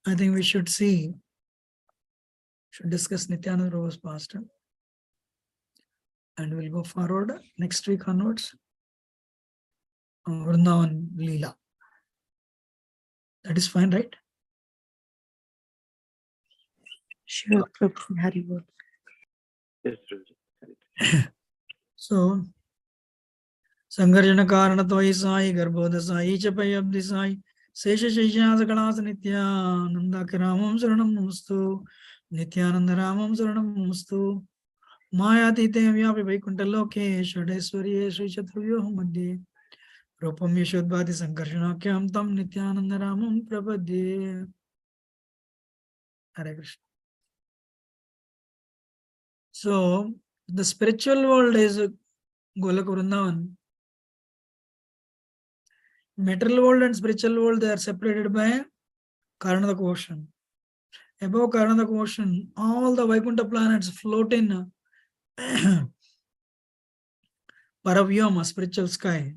I think we should discuss Nityananda Prabhu's past, and we'll go forward next week onwards. Vrindavan Leela. That is fine, right? Sure, Prabhu. Hari Bol. Yes, So, Sangarjana Karana Tvai Sai, Garbhoda Sai, Chapai Abdi Sai, Sesha Shesha Sakalas Nitya, Nanda Kiramam Saranam Mustu, Nityananda Ramam Saranam Mustu, Maya Tite Vyapi Vaikuntaloke, Shadeswari, Sri Chaturyo Madhye, Rupam Yashodbhati Sankarshana Kyam Tam Nityananda Ramam Prapadye. Hare Krishna. So, the spiritual world is Golak Vrindavan. Material world and spiritual world, they are separated by Karnataka ocean. Above Karnataka ocean, all the Vaikuntha planets float in Paravyama, spiritual sky.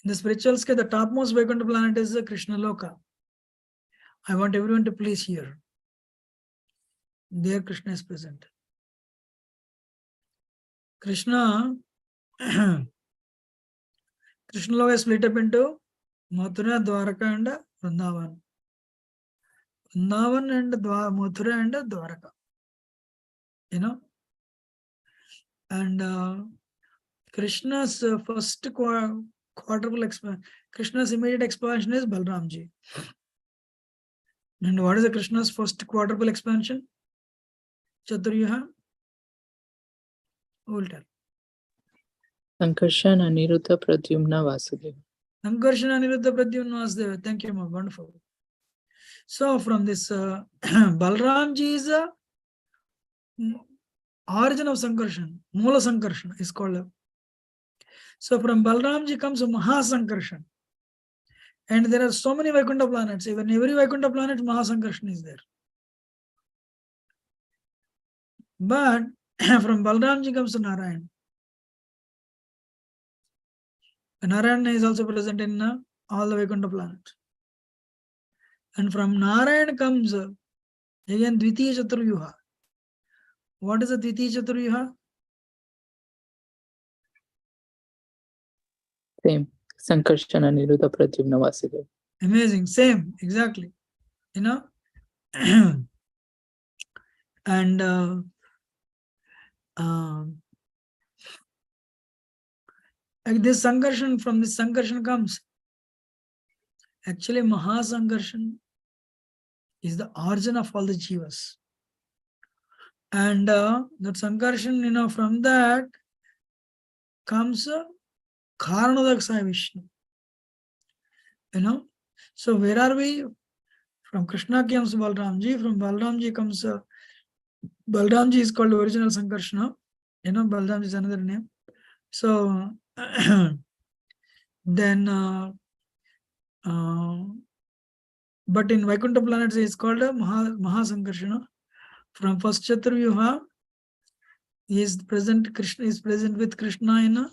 In the spiritual sky, the topmost Vaikuntha planet is the Krishna Loka. I want everyone to please hear. There Krishna is present. Krishna Loka is split up into Mathura, Dwaraka and Vrindavan. Vrindavan and Mathura and Dwaraka. You know? And Krishna's first quadruple expansion, Krishna's immediate expansion is Balramji. And what is the Krishna's first quadruple expansion? Chaturyuha? Who will tell? Sankarshan, Aniruddha, Pradyumna, Vasudeva. Sankarshan, Aniruddha, Pradyumna, Vasudeva. Thank you, ma. Wonderful. So from this Balramji is the origin of Sankarshan. Mula Sankarshan is called. So from Balramji comes Mahasankarshan. And there are so many Vaikuntha planets. Even every Vaikuntha planet, Mahasankarshan is there. But from Balramji comes to Narayan. Narayan is also present in all the Vaikuntha planets. And from Narayan comes again Dvitiya Chaturyuha. What is the Dvitiya Chaturyuha? Same. Sankarshan, Aniruddha, Pradyumna, Vasudeva. Amazing. Same. Exactly. You know? And this Sankarshan, from this Sankarshan comes. Actually, Mahasankarshan is the origin of all the jivas. And that Sankarshan, from that comes Karanadaksaya Vishnu. So where are we? From Krishna comes Balramji. From Balramji comes Balramji is called original Sankarshana. Balramji is another name. So then but in Vaikuntha planets is called Mahasankarshana. From first Chaturyuha is present, Krishna is present with Krishna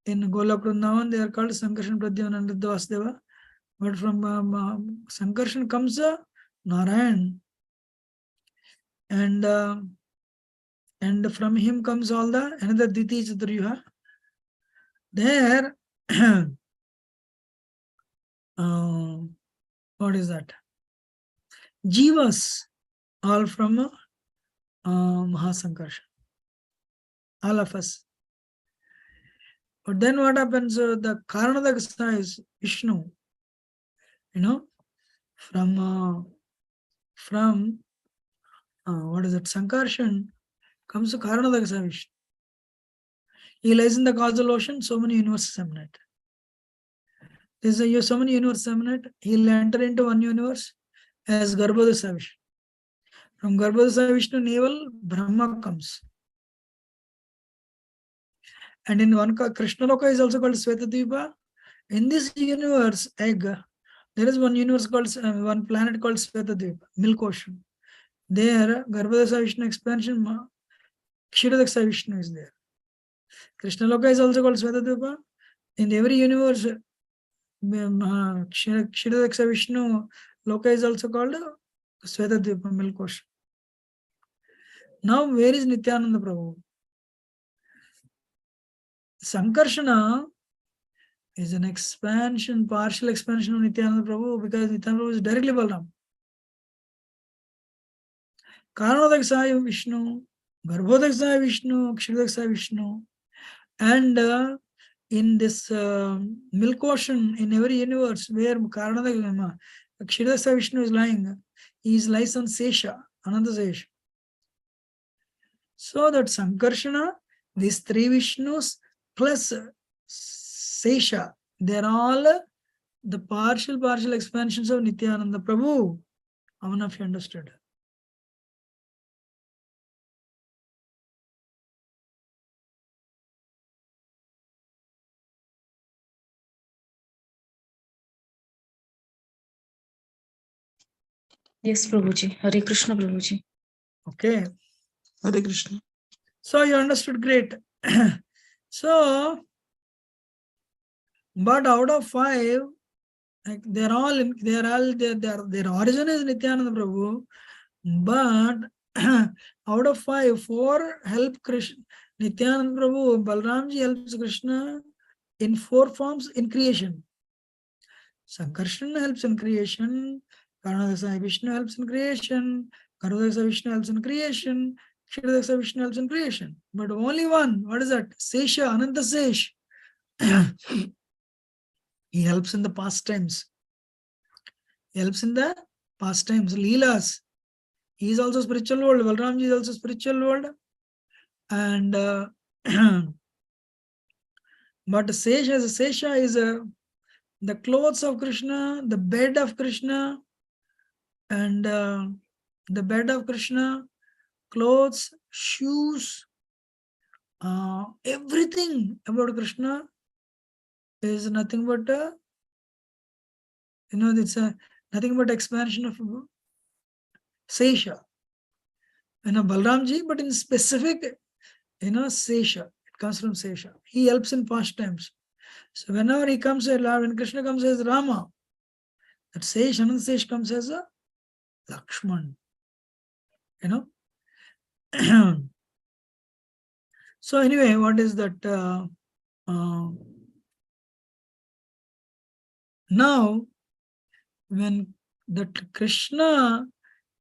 in Golak Vrindavan. They are called Sankarshan, Pradyumna and Vasudeva. But from Sankarshan comes Narayan. And from him comes all the another Dvitiya Chaturyuha. There what is that? Jivas, all from Mahasankarshan. All of us. But then what happens? The Karanadaksaya is Vishnu. From what is it? Sankarshan comes to Karanadaksaya Vishnu. He lies in the causal ocean, so many universes emanate. There's so many universes emanate. He'll enter into one universe as Garbhodaya Vishnu. From Garbhodaya Vishnu navel, Brahma comes. And in one Krishna Loka is also called Svetadvipa. In this universe, egg, there is one universe called one planet called Svetadvipa, Milk Ocean. There, Garbhodaya Vishnu expansion, Kshirodaksaya Vishnu is there. Krishna Loka is also called Svetadvipa. In every universe, Kshirodaksaya Vishnu Loka is also called Svetadvipa, milk ocean. Now, where is Nityananda Prabhu? Sankarshana is an expansion, partial expansion of Nityananda Prabhu, because Nityananda Prabhu is directly Balaram. Karanodak Sai Vishnu, Garbhodak Sai Vishnu, Kshirodak Sai Vishnu, and in this milk ocean, in every universe where Karanodak Kshirodak Sai Vishnu is lying, he lies on Sesha, Ananda Sesha. So that Sankarshana, these three Vishnus plus Sesha, they are all the partial expansions of Nityananda Prabhu. How many of you understood? Yes, Prabhuji. Hare Krishna, Prabhuji. Okay. Hare Krishna. So you understood, great. So, but out of 5, like their origin is Nityananda Prabhu, but out of 5, 4 help Krishna. Nityananda Prabhu, Balramji helps Krishna in 4 forms in creation. Sankarshan helps in creation, Karnadasa Vishnu helps in creation, Karnadasa Vishnu helps in creation, Kshirodaksa Vishnu helps in creation. But only one, what is that? Sesha, Ananta Sesh. He helps in the past times. He helps in the past times, Leelas. He is also spiritual world. Balramji is also spiritual world. And but Sesha is the clothes of Krishna, the bed of Krishna, and the bed of Krishna, clothes, shoes, everything about Krishna is nothing but it's nothing but expansion of Sesha. Balramji, but in specific, Sesha. It comes from Sesha. He helps in past times. So whenever he comes, when Krishna comes as Rama, that Sesh, Anand Sesh comes as a Lakshman. So anyway, what is that? Now, when that Krishna,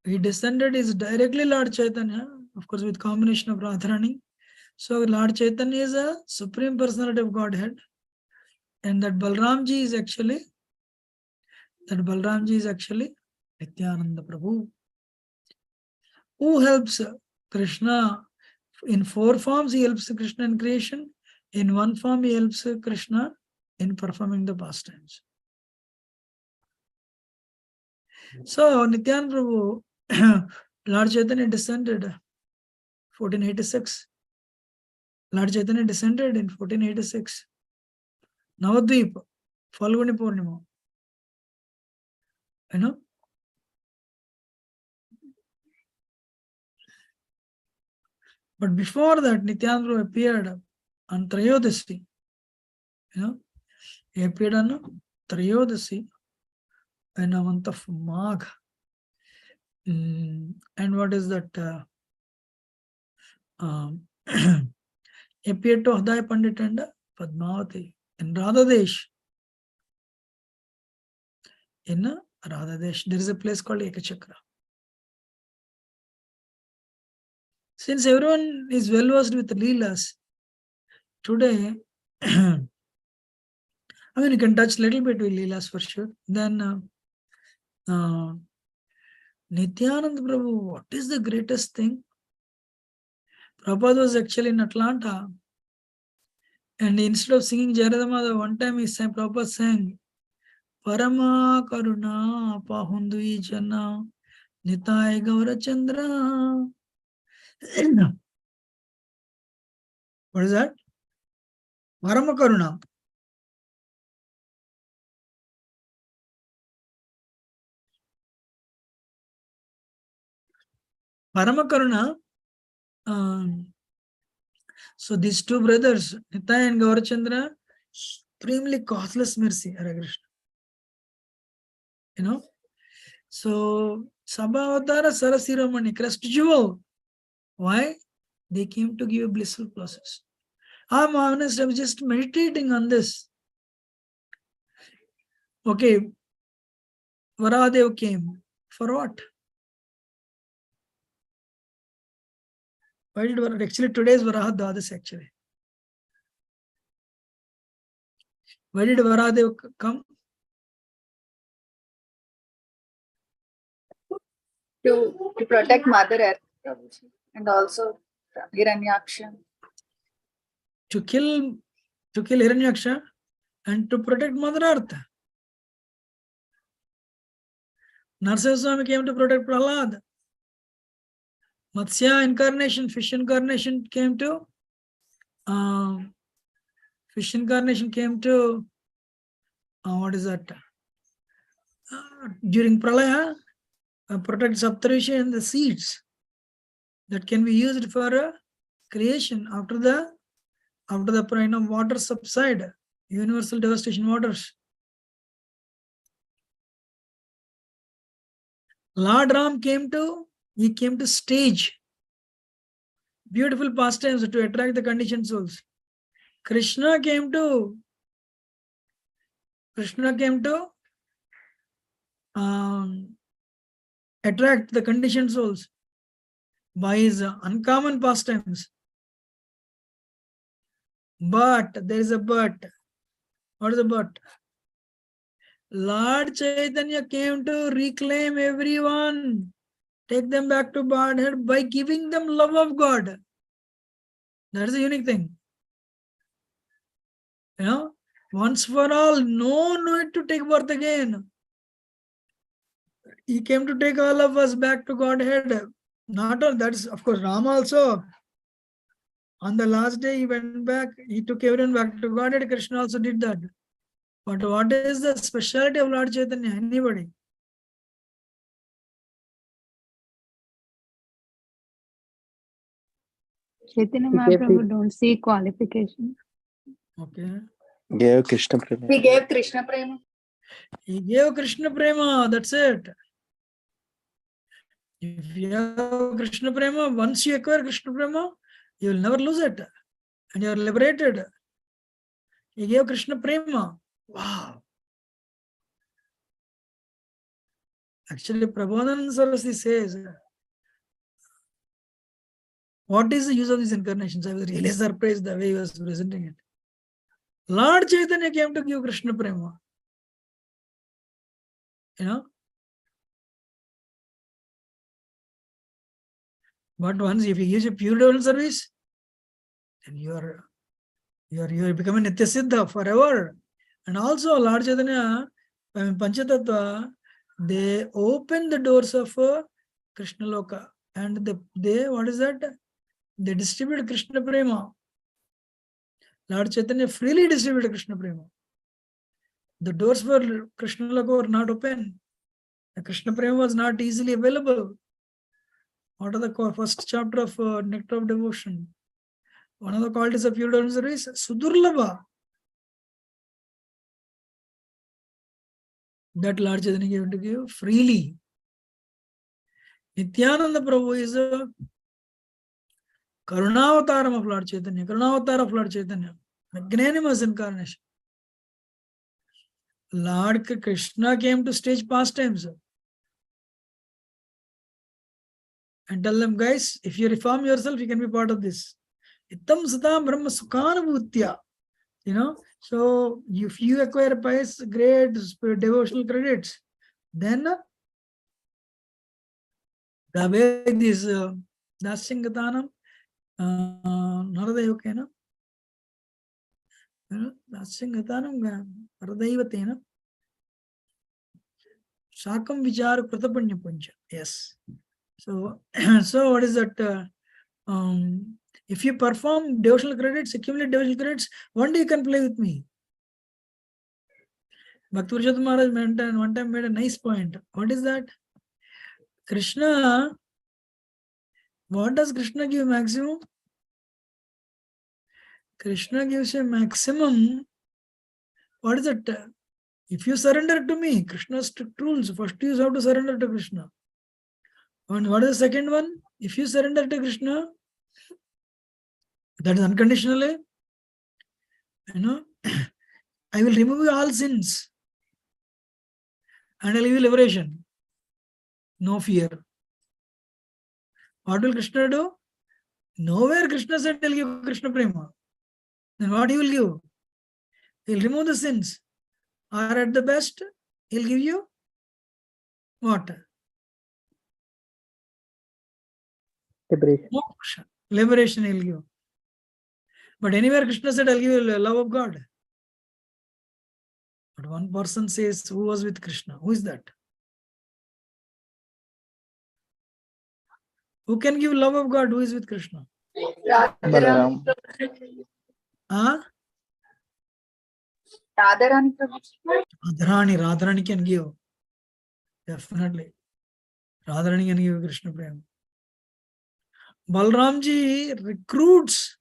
he descended is directly Lord Chaitanya, of course with combination of Radharani. So Lord Chaitanya is a Supreme Personality of Godhead. And that Balramji is actually Nityananda Prabhu, who helps Krishna in 4 forms. He helps Krishna in creation. In 1 form, he helps Krishna in performing the pastimes. So Nityananda Prabhu, Lord Chaitanya descended 1486. Lord Chaitanya descended in 1486. Navadvip, Falguni Purnima. But before that, Nityananda Prabhu appeared on Trayodasi. He appeared on Trayodasi in the month of Magh. And what is that? Appeared to Adaya Pandit and Padmavati in Radhadesh. In Radhadesh, there is a place called Ekachakra. Since everyone is well versed with Leelas, today, I mean, you can touch a little bit with Leelas for sure. Then Nityananda Prabhu, what is the greatest thing? Prabhupada was actually in Atlanta, and instead of singing Jayaradhamada, one time Prabhupada sang Parama Karuna Pahundui Jana Nitai Gaura Chandra. What is that? Parama Karuna. Parama Karuna. So these 2 brothers, Nitai and Gaurachandra, extremely causeless mercy, Hare Krishna. So, Sabhavatara Sarasiramani, crest jewel. Why? They came to give a blissful process. I'm honest, I was just meditating on this. Okay, Varahadev came. For what? Why did Varahadev? Actually, today's Varahadev actually. Why did Varahadev come? To protect Mother Earth, Prabhuji, and also Hiranyaksha. To kill Hiranyaksha and to protect Mother Earth. Narasimha Swami came to protect Prahlad. Matsya incarnation, fish incarnation came to what is that? During Pralaya, protect Saptarishi and the seeds that can be used for creation after the water subside, universal devastation waters. Lord Ram came to stage beautiful pastimes to attract the conditioned souls. Krishna came to attract the conditioned souls by his uncommon pastimes. But there is a but. What is the but? Lord Chaitanya came to reclaim everyone, take them back to Godhead by giving them love of God. That is a unique thing. Once for all, no need to take birth again. He came to take all of us back to Godhead. Not all, that is, of course, Rama also. On the last day, he went back, he took everyone back to Godhead. Krishna also did that. But what is the speciality of Lord Chaitanya? Anybody? Chaitanya Mahaprabhu don't see qualification. Okay. Gave Krishna Prema. He gave Krishna Prema. He gave Krishna Prema, that's it. If you have Krishna Prema, once you acquire Krishna Prema, you will never lose it. And you are liberated. He gave Krishna Prema. Wow. Actually, Prabodhananda Saraswati says, what is the use of these incarnations? I was really surprised the way he was presenting it. Lord Chaitanya came to give Krishna Prema. But once if you use a pure devotional service, then you are becoming Nitya Siddha forever. And also Lord Chaitanya, Panchatattva, they open the doors of Krishna Loka. And they what is that? They distribute Krishna Prema. Lord Chaitanya freely distributed Krishna Prema. The doors for Krishna Loka were not open. The Krishna Prema was not easily available. What are the first chapter of Nectar of Devotion? One of the qualities of pure devotional service, Sudurlabha. That Lord Chaitanya gave to give freely. Nityananda Prabhu is a Karunavataram of Lord Chaitanya, Karunavatar of Lord Chaitanya, magnanimous incarnation. Lord Krishna came to stage pastimes and tell them, guys, if you reform yourself, you can be part of this. Ittam Satam Brahma Sukhanabhutya. So if you acquire pious, great devotional credits, then the way this Dasyagatanam, Naradayokena, Dasyagatanam, Naradaivatena, Shakam Vichar Kratapanya Punja. Yes. So what is that? If you perform devotional credits, accumulate devotional credits, one day you can play with me. Bhakti Purushottam Maharaj one time made a nice point. What is that? Krishna, what does Krishna give maximum? Krishna gives a maximum. What is it? If you surrender to me, Krishna's strict rules, first you have to surrender to Krishna. And what is the second one? If you surrender to Krishna, that is unconditionally, I will remove all sins and I'll give you liberation. No fear. What will Krishna do? Nowhere Krishna said he'll give Krishna prema. Then what he will give? He'll remove the sins. Or at the best, he'll give you what? Liberation. Moksha. Liberation he'll give. But anywhere Krishna said, I'll give you the love of God. But one person says, who was with Krishna? Who is that? Who can give love of God? Who is with Krishna? Balaram. Huh? Radharani Prabhu. Radharani can give. Definitely. Radharani can give Krishna Prema. Balramji recruits,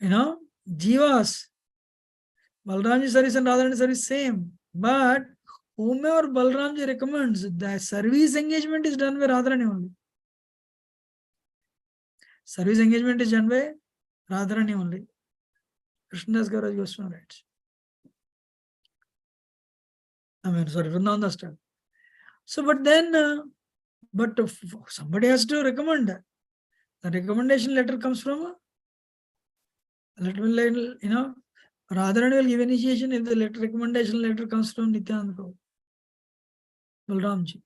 jivas. Balramji service and Radharani service same. But whomever Balramji recommends, the service engagement is done by Radharani only. Service engagement is done by Radharani only. Krishnadas Gauraj Goswami writes. Vrindavan style. So, but then, somebody has to recommend. The recommendation letter comes from, Radharani will give initiation if the recommendation letter comes from Nityananda Prabhu, Balramji.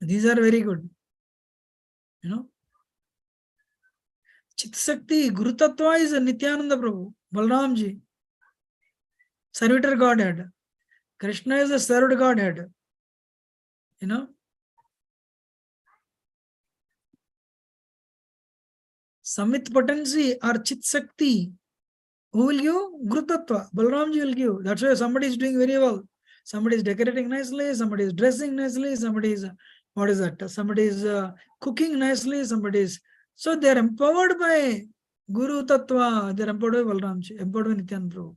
These are very good. Chit Sakti, Guru Tattva is Nityananda Prabhu, Balramji, servitor Godhead. Krishna is the served Godhead. Samit potency or Chit Sakti, who will give? Guru Tattva, Balramji will give. That's why somebody is doing very well. Somebody is decorating nicely, somebody is dressing nicely, somebody is, somebody is cooking nicely, somebody is. So they are empowered by Guru Tattva, they are empowered by Balramji, empowered by Nityananda Prabhu.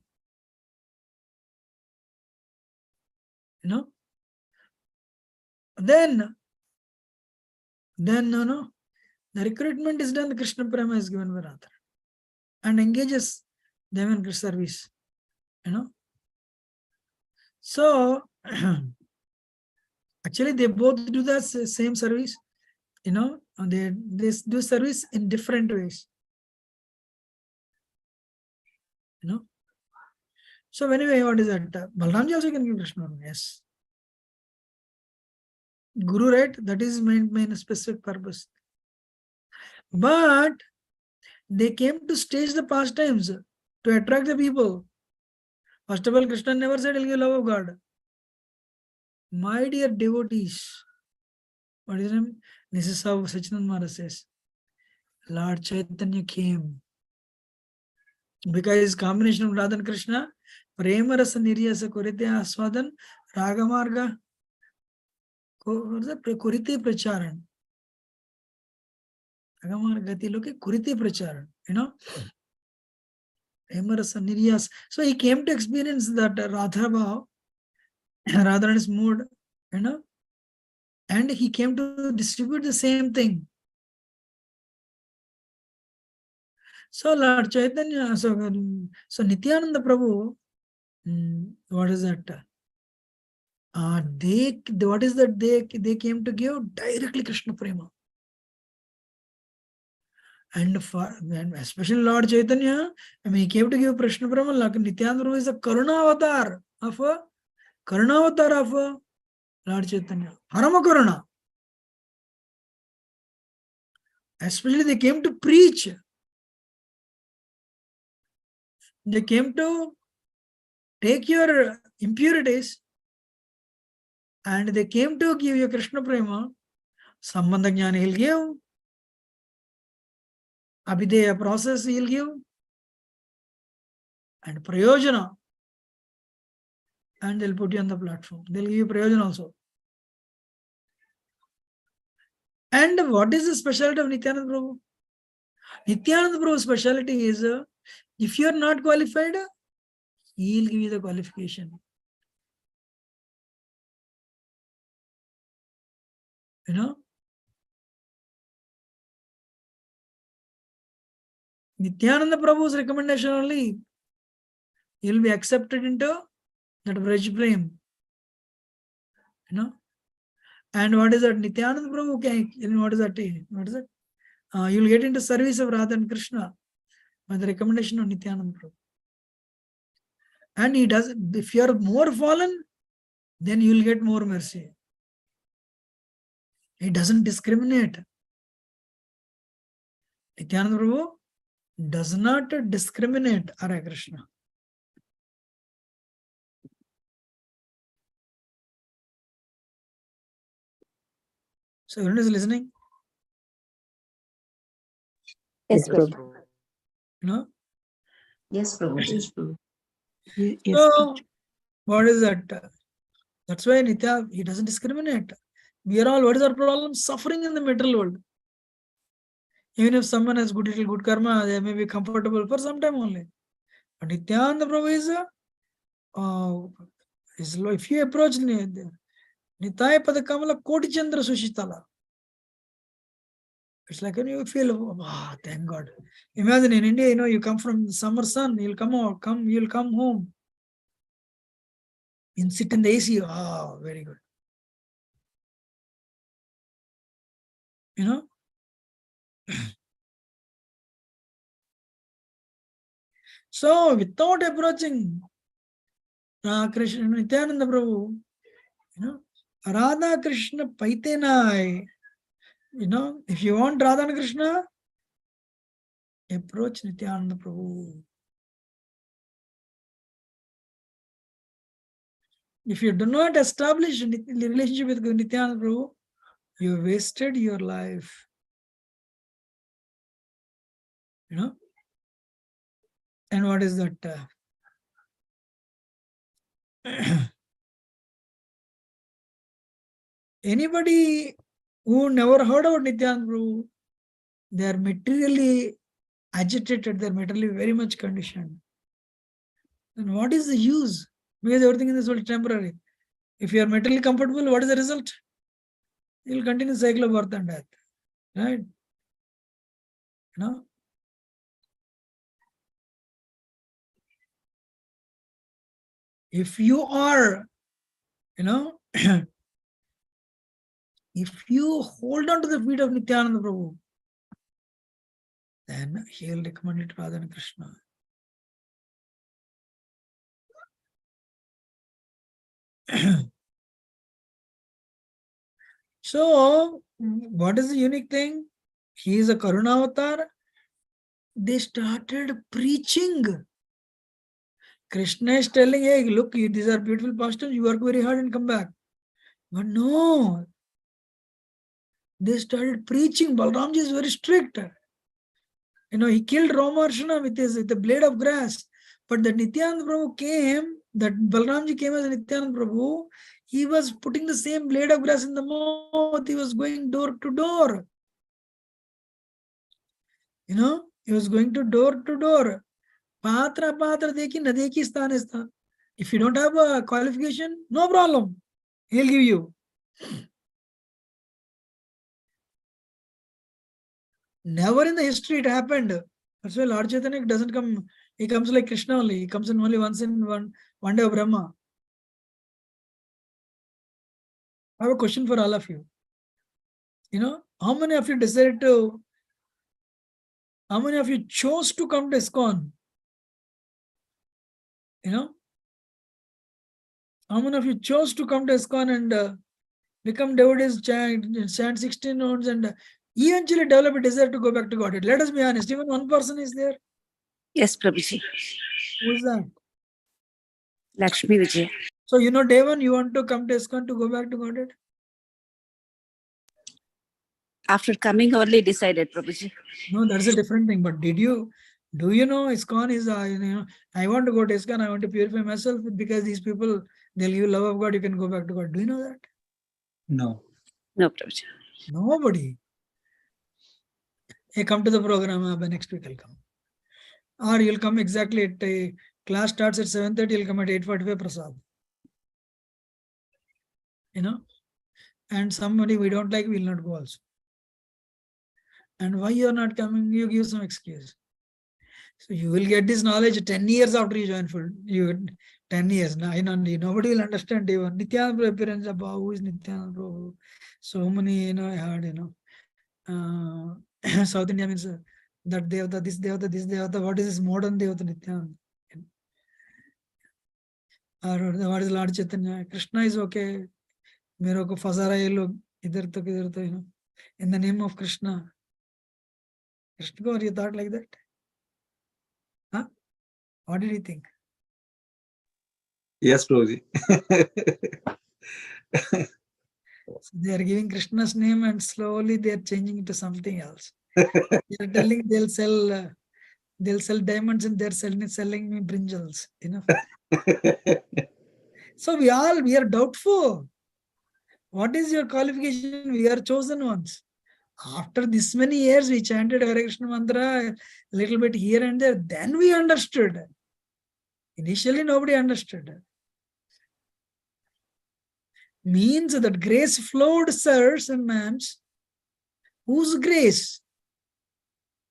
Then the recruitment is done, the Krishna Prema is given by Radha and engages them in service. So actually they both do the same service. They do service in different ways. So anyway, what is that? Balramji also can give Krishna, yes. Guru, right? That is main specific purpose. But they came to stage the pastimes to attract the people. First of all, Krishna never said he'll give love of God. My dear devotees, what is his name? This is how Sachinand Maharaj says. Lord Chaitanya came because combination of Radha and Krishna, Prema Rasa Niryasa Kurite Aswadan, Ragamarga Kurite Pracharan. Ragamarga Gati Loke Kurite Pracharan. Prema Rasa Niryasa. So he came to experience that Radha Bhav, Radharani's mood, and he came to distribute the same thing. So Lord Chaitanya, so Nityananda Prabhu, what is that? What is that they came to give? Directly Krishna Prema. And especially Lord Chaitanya, he came to give Krishna Prema. Like Nityananda Prabhu is a Karuna avatar of Lord Chaitanya. Parama Karuna. Especially they came to preach. They came to take your impurities and they came to give you Krishna Prema. Sambandha Jnana he'll give. Abhideya process he'll give. And Prayojana. And they'll put you on the platform. They'll give you Prayojana also. And what is the specialty of Nityananda Prabhu? Nityananda Prabhu's specialty is, if you are not qualified, He'll give you the qualification. You know? Nityananda Prabhu's recommendation only, you'll be accepted into that Vraj Prem. You know? And what is that? Nityananda Prabhu, okay, you know, what is that? What is it? You'll get into service of Radha and Krishna by the recommendation of Nityananda Prabhu. And he does, if you are more fallen, then you will get more mercy. He doesn't discriminate. Nityananda Prabhu does not discriminate. Hare Krishna. So everyone is listening? Yes, Prabhu. Prabhu. You know? Yes, Prabhu. So, what is that? That's why Nitya, he doesn't discriminate. We are all, what is our problem? Suffering in the material world. Even if someone has good karma, they may be comfortable for some time only. But Nityananda Prabhu is if you approach Nitaya Padakamala Koti Chandra Sushitala. It's like when you feel, thank God. Imagine in India, you know, you come from summer sun, you'll come home. You sit in the AC, very good. You know? So, without approaching Krishna, Nityananda Prabhu, you know, Radha Krishna Paitenai, you know, if you want Radha and Krishna, approach Nityananda Prabhu. If you do not establish a relationship with Nityananda Prabhu, you wasted your life. You know? And what is that? Anybody who never heard about Nityananda Prabhu, they are materially agitated, they are materially very much conditioned. Then what is the use? Because everything in this world is temporary. If you are materially comfortable, what is the result? You will continue the cycle of birth and death. Right? You know? If you are, you know, if you hold on to the feet of Nityananda Prabhu, then he will recommend it to Radha and Krishna. So, what is the unique thing? He is a Karuna avatar. They started preaching. Krishna is telling, hey, look, these are beautiful pastimes, you work very hard and come back. But no, they started preaching. Balramji is very strict. You know, he killed Ramarshana with a blade of grass. But the Nityananda Prabhu came, that Balramji came as a Nityananda Prabhu, he was putting the same blade of grass in the mouth, he was going door to door. You know, he was going to door to door. Patra deki na deki sthan. If you don't have a qualification, no problem. He'll give you. Never in the history it happened. That's why Lord Chaitanya doesn't come. He comes like Krishna only. He comes in only once in one day of Brahma. I have a question for all of you. You know, how many of you chose to come to ISKCON? You know, how many of you chose to come to ISKCON and become devotees, chant 16 notes and eventually develop a desire to go back to Godhead? Let us be honest, even one person is there. Yes, Prabhuji. Who is that? Lakshmi Vijay. So, you know, day one, you want to come to ISKCON to go back to Godhead? After coming only decided, Prabhuji. No, that's a different thing. But do you know ISKCON is, you know, I want to go to ISKCON, I want to purify myself because these people, they'll give you love of God, you can go back to God. Do you know that? No. No, Prabhuji. Nobody. Hey, come to the program, next week I'll come. Or you'll come exactly at Class starts at 7:30, he'll come at 8:45 prasad. And somebody we don't like will not go also. And why you are not coming, you give some excuse. So you will get this knowledge 10 years after you join full. 10 years. Now, nobody will understand even Nityananda Prabhu appearance about who is Nityananda Prabhu. So many, I heard, South India means that Devata, this Devata, this Devata. What is this modern Devata Nityananda? Or what is Lord Chaitanya? Krishna is okay. Mero ko fasara ye log idhar to, in the name of Krishna. Krishna, or you thought like that? Huh? What did you think? Yes, Prabhuji. So they are giving Krishna's name and slowly they are changing it to something else. They are telling they'll sell diamonds and they're selling me brinjals. So we are doubtful. What is your qualification? We are chosen ones. After this many years, we chanted Hare Krishna mantra a little bit here and there. Then we understood. Initially, nobody understood. Means that grace flowed, sirs and ma'ams. Whose grace?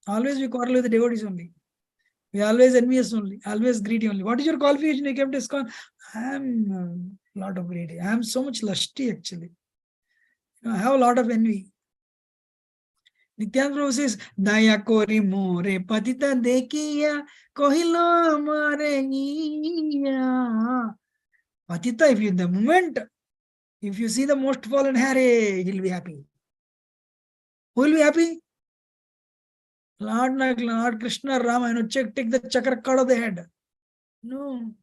Always we quarrel with the devotees only. We always envious only, always greedy only. What is your qualification? You came to ISKCON. I am a lot of greedy. I am so much lusty actually. I have a lot of envy. Nityananda Prabhu says, Daya kori more patita dekiya kohilo mare niya. Patita, if you see the most fallen Hare, he'll be happy. Who will be happy? Lord Krishna, Rama, take the chakra cut of the head. No.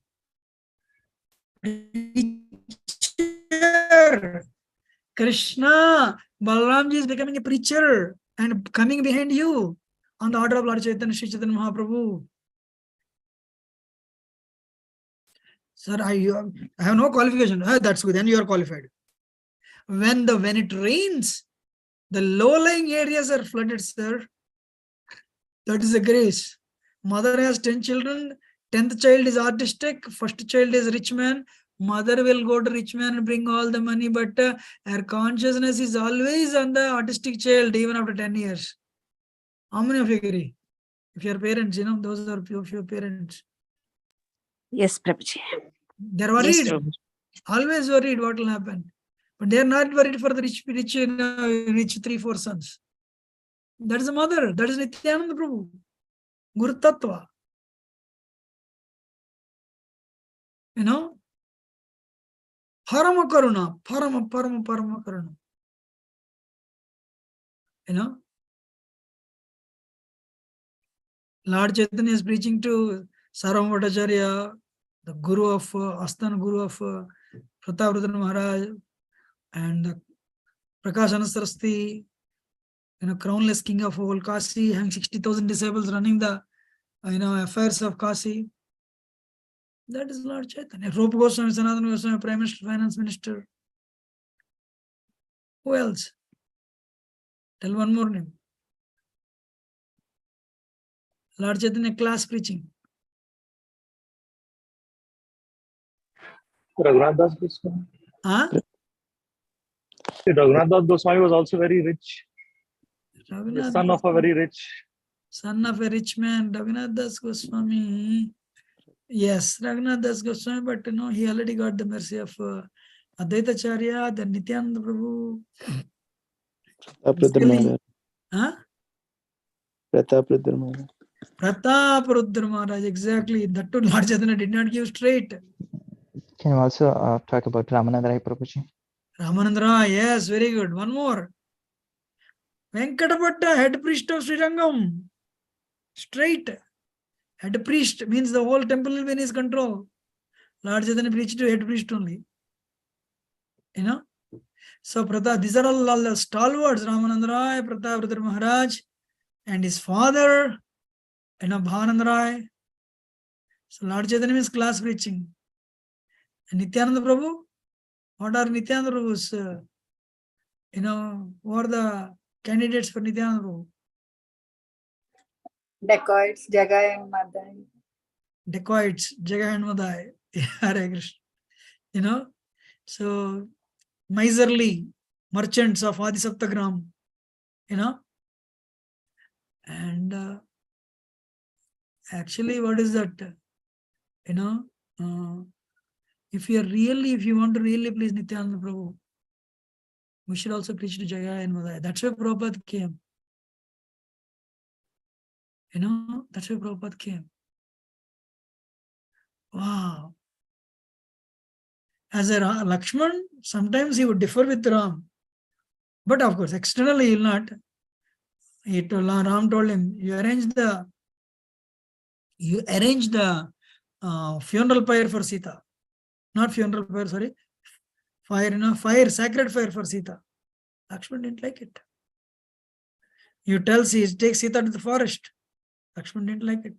Krishna, Balaramji is becoming a preacher and coming behind you on the order of Lord Chaitanya, Sri Chaitanya Mahaprabhu. Sir, I have no qualification. That's good, then you are qualified. When it rains, the low-lying areas are flooded, sir. That is a grace. Mother has 10 children, 10th child is artistic, first child is rich man. Mother will go to rich man and bring all the money, but her consciousness is always on the artistic child even after 10 years. How many of you agree? If your parents, those are few of your parents. Yes, Prabhuji. They're worried. Always worried what will happen. But they're not worried for the rich 3-4 sons. That is the mother. That is Nityananda Prabhu. Guru Tattva. Parama Karuna. Parama Karuna. Lord Chaitanya is preaching to Sarvam Bhattacharya, the Guru of Asthana Guru of Pratapruddha Maharaj, and Prakashana Saraswati, crownless king of whole Kasi, having 60,000 disciples running the affairs of Kasi. That is Lord Chaitanya. Rupa Goswami, Sanatana Goswami, Prime Minister, Finance Minister. Who else? Tell one more name. Lord Chaitanya class preaching. Raghunath Das Goswami. Huh? Raghunath Das Goswami was also very rich. The son of a very rich. Son of a rich man, Raghunath Das Goswami. Yes, Raghunath Das Goswami, but he already got the mercy of Advaita Acharya, then Nityananda Prabhu. Huh? Pratapruddha Maharaj. Pratapruddha Maharaj, exactly. That too, Lord Chaitanya did not give straight. Can you also talk about Ramananda Rai Prabhuji? Ramananda Rai, yes, very good. One more. Venkatapata, head priest of Srirangam. Straight. Head priest means the whole temple will be in his control. Lord Chaitanya preached to head priest only. So these are all the stalwarts, Ramananda Rai, Pratapruddha Maharaj, and his father, Bhavananda Rai. So Lord Chaitanya means class preaching. And Nityananda Prabhu, what are Nityananda Prabhu's, who are the candidates for Nityananda Prabhu? Dacoits, Jagai and Madai. dacoits, Jagai and Madai, Hare Krishna. You know, so miserly merchants of Adi Saptagram, you know, and actually, what is that? You know, if you want to really please Nityananda Prabhu, we should also preach to Jaya and Madhya. That's where Prabhupada came. You know, that's where Prabhupada came. Wow. As a Lakshman, sometimes he would differ with Ram. But of course, externally he will not. Ram told him, you arrange the funeral pyre for Sita. Not funeral pyre, sorry. Fire, sacred fire for Sita. Lakshman didn't like it. You tell take Sita to the forest. Lakshman didn't like it.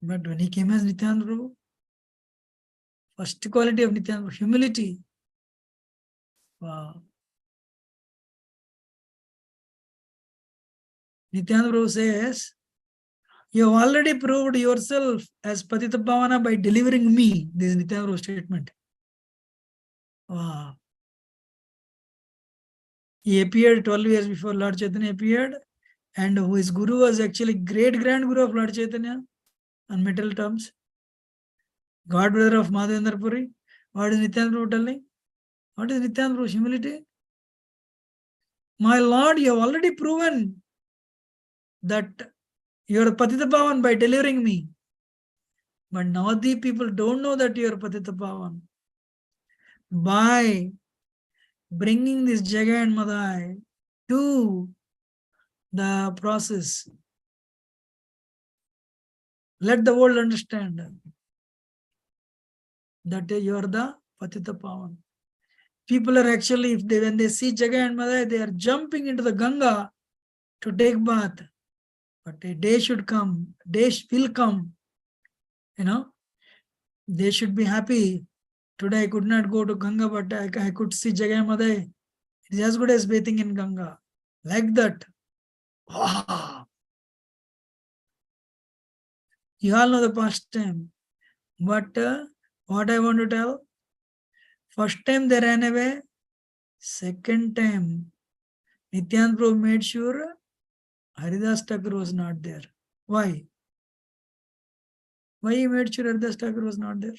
But when he came as Nityananda Prabhu, first quality of Nityananda, humility. Wow. Nityananda Prabhu says, you have already proved yourself as Patita Bhavana by delivering me. This is Nityananda Prabhu's statement. Wow. He appeared 12 years before Lord Chaitanya appeared, and his guru was actually great-grand guru of Lord Chaitanya on material terms. God brother of Madhavendra Puri. What is Nityananda Prabhu telling? What is Nityananda Prabhu's humility? My Lord, you have already proven that you are Patita Pavan by delivering me. But Navadip people don't know that you are Patita Pavan. By bringing this Jagai and Madhai to the process, let the world understand that you are the Patita Pavan. People are actually, when they see Jagai and Madhai, they are jumping into the Ganga to take bath. But a day should come, will come, you know, they should be happy. Today I could not go to Ganga, but I could see Jagai and Madhai. It is as good as bathing in Ganga. Like that. Wow. You all know the past time. But what I want to tell, first time they ran away, second time, Nityananda Prabhu made sure Haridas Thakur was not there. Why? Why he made sure Haridas Thakur was not there?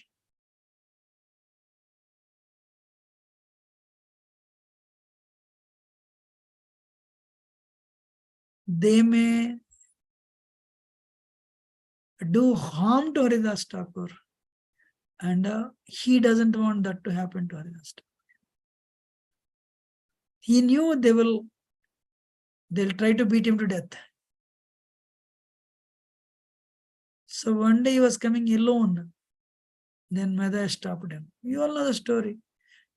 They may do harm to Haridas Thakur, and he doesn't want that to happen to Haridas Thakur. He knew they'll try to beat him to death. So one day he was coming alone. Then Madhya stopped him. You all know the story.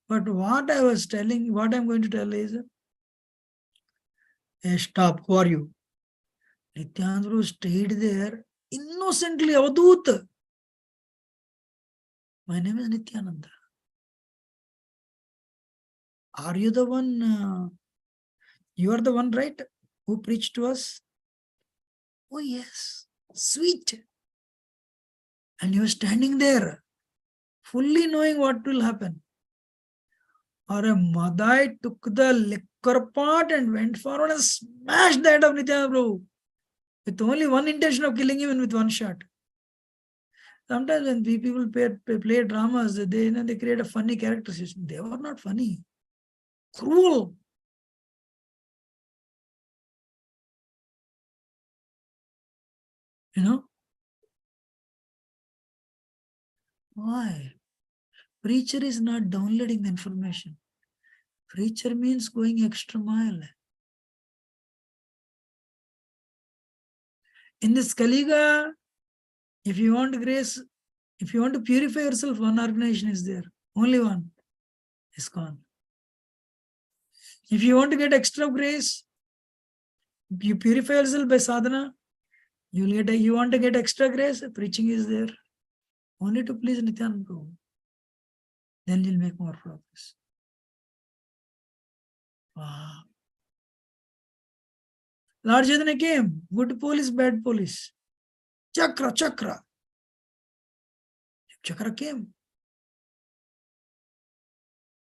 But what I'm going to tell is, hey, stop, who are you? Nityananda Prabhu stayed there innocently, Avadut. My name is Nityananda. Are you the one, you are the one, right, who preached to us? Oh yes, sweet. And you were standing there, fully knowing what will happen. Or a Madai took the liquor pot and went forward and smashed the head of Nityananda Prabhu with only one intention of killing him and with one shot. Sometimes when people play dramas, they create a funny character system. They were not funny. Cruel. You know? Why? Preacher is not downloading the information. Preacher means going extra mile. In this Kaliga, if you want grace, if you want to purify yourself, one organization is there. Only one. ISKCON. If you want to get extra grace, you purify yourself by sadhana, you want to get extra grace, preaching is there. Only to please Nityananda Prabhu. Then you'll make more progress. Wow. Lord Chaitanya came. Good police, bad police. Chakra. Chakra came.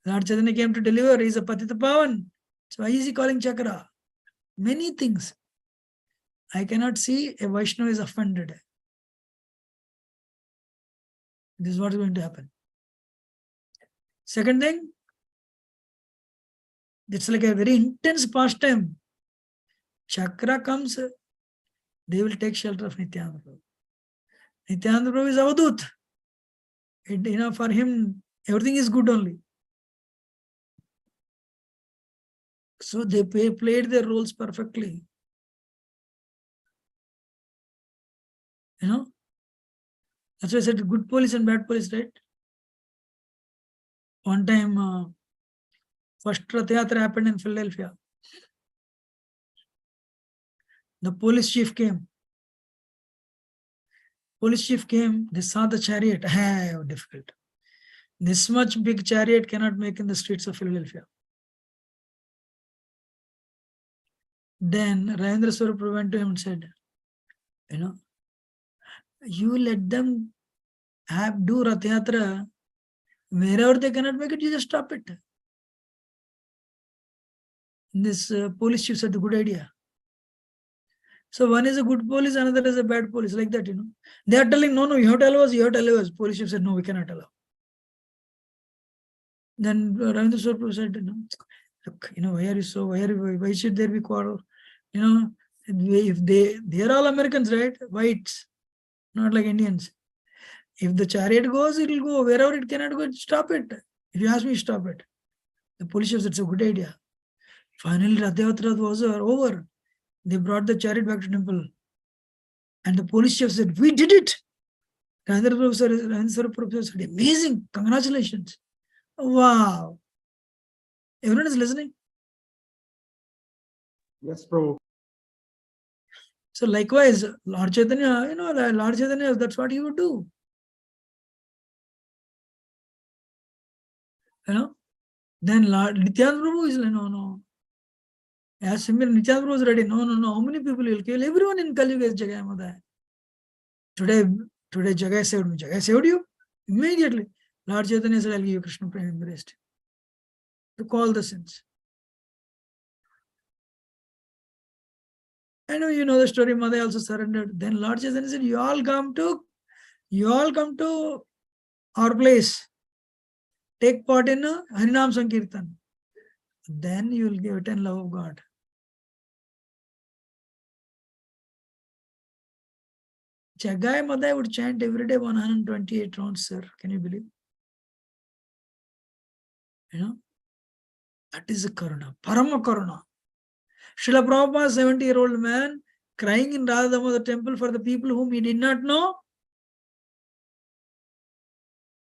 Lord Chaitanya came to deliver. He is a Patita Pavan. So why is he calling Chakra? Many things. I cannot see a Vaishnava is offended. This is what is going to happen. Second thing, it's like a very intense pastime. Chakra comes, they will take shelter of Nityananda Prabhu. Nityananda Prabhu is Avadut. For him, everything is good only. So they played their roles perfectly. That's why I said good police and bad police, right? One time, first Rath Yatra happened in Philadelphia. The police chief came. They saw the chariot. How difficult. This much big chariot cannot make in the streets of Philadelphia. Then Ravindra Swarup went to him and said, you let them do Rath Yatra. Wherever they cannot make it, you just stop it. This police chief said, good idea. So one is a good police, another is a bad police, like that, They are telling, no, you have to allow us, Police chief said, no, we cannot allow. Then Ravindra Swarup said, look, why should there be quarrel? If they are all Americans, right? Whites, not like Indians. If the chariot goes, it will go. Wherever it cannot go, stop it. If you ask me, stop it. The police chief said, it's a good idea. Finally, Rath Yatra was over. They brought the chariot back to temple. And the police chief said, we did it. Ravindra Swarup said, amazing, congratulations. Wow. Everyone is listening? Yes, Prabhu. So likewise, Lord Chaitanya, Lord Chaitanya, that's what he would do. Then Lord Nityananda Prabhu is like, no. As similar, Nityananda Prabhu is ready. No. How many people will kill? Everyone in Kali Yuga is Jagai Madai. Today Jagai saved me. Jagai saved you? Immediately. Lord Chaitanya said, I'll give you Krishna Prema embraced. Took all the sins. I know you know the story. Madai also surrendered. Then Lord Chaitanya said, you all come to our place. Take part in Harinam Sankirtan. Then you will give it in love of God. Jagai Madai would chant every day 128 rounds, sir. Can you believe? That is a Karuna. Parama Karuna. Srila Prabhupada, 70-year-old man, crying in Radha Damodar temple for the people whom he did not know.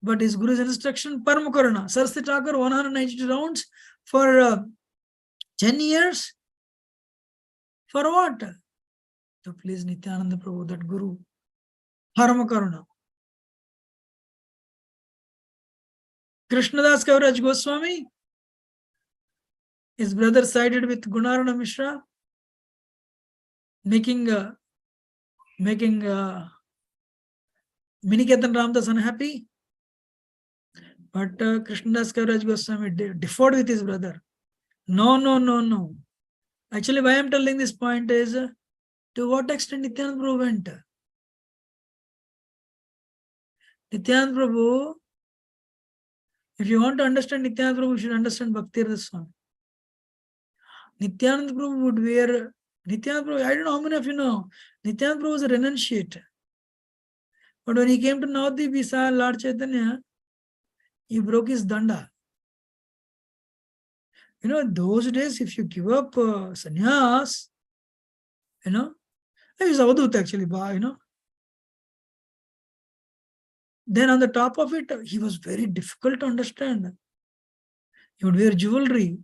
But his Guru's instruction, Parama Karuna. Saraswati Thakur, 192 rounds for 10 years. For what? To please Nityananda Prabhu, that Guru. Parama Karuna. Krishnadas Kaviraj Goswami, his brother sided with Gunarana Mishra, making Miniketan Ramdas unhappy. But Krishnadas Kaviraj Goswami differed with his brother. No. Actually, why I am telling this point is, to what extent Nityananda Prabhu went? Nityananda Prabhu, if you want to understand Nityananda Prabhu, you should understand Bhakti Rasa Swami. Nityananda Prabhu would wear, Nityananda Prabhu, I don't know how many of you know, Nityananda Prabhu was a renunciate. But when he came to Navadvip, he saw Lord Chaitanya, he broke his danda. Those days, if you give up sannyas, he was Avadut actually, Then on the top of it, he was very difficult to understand. He would wear jewelry,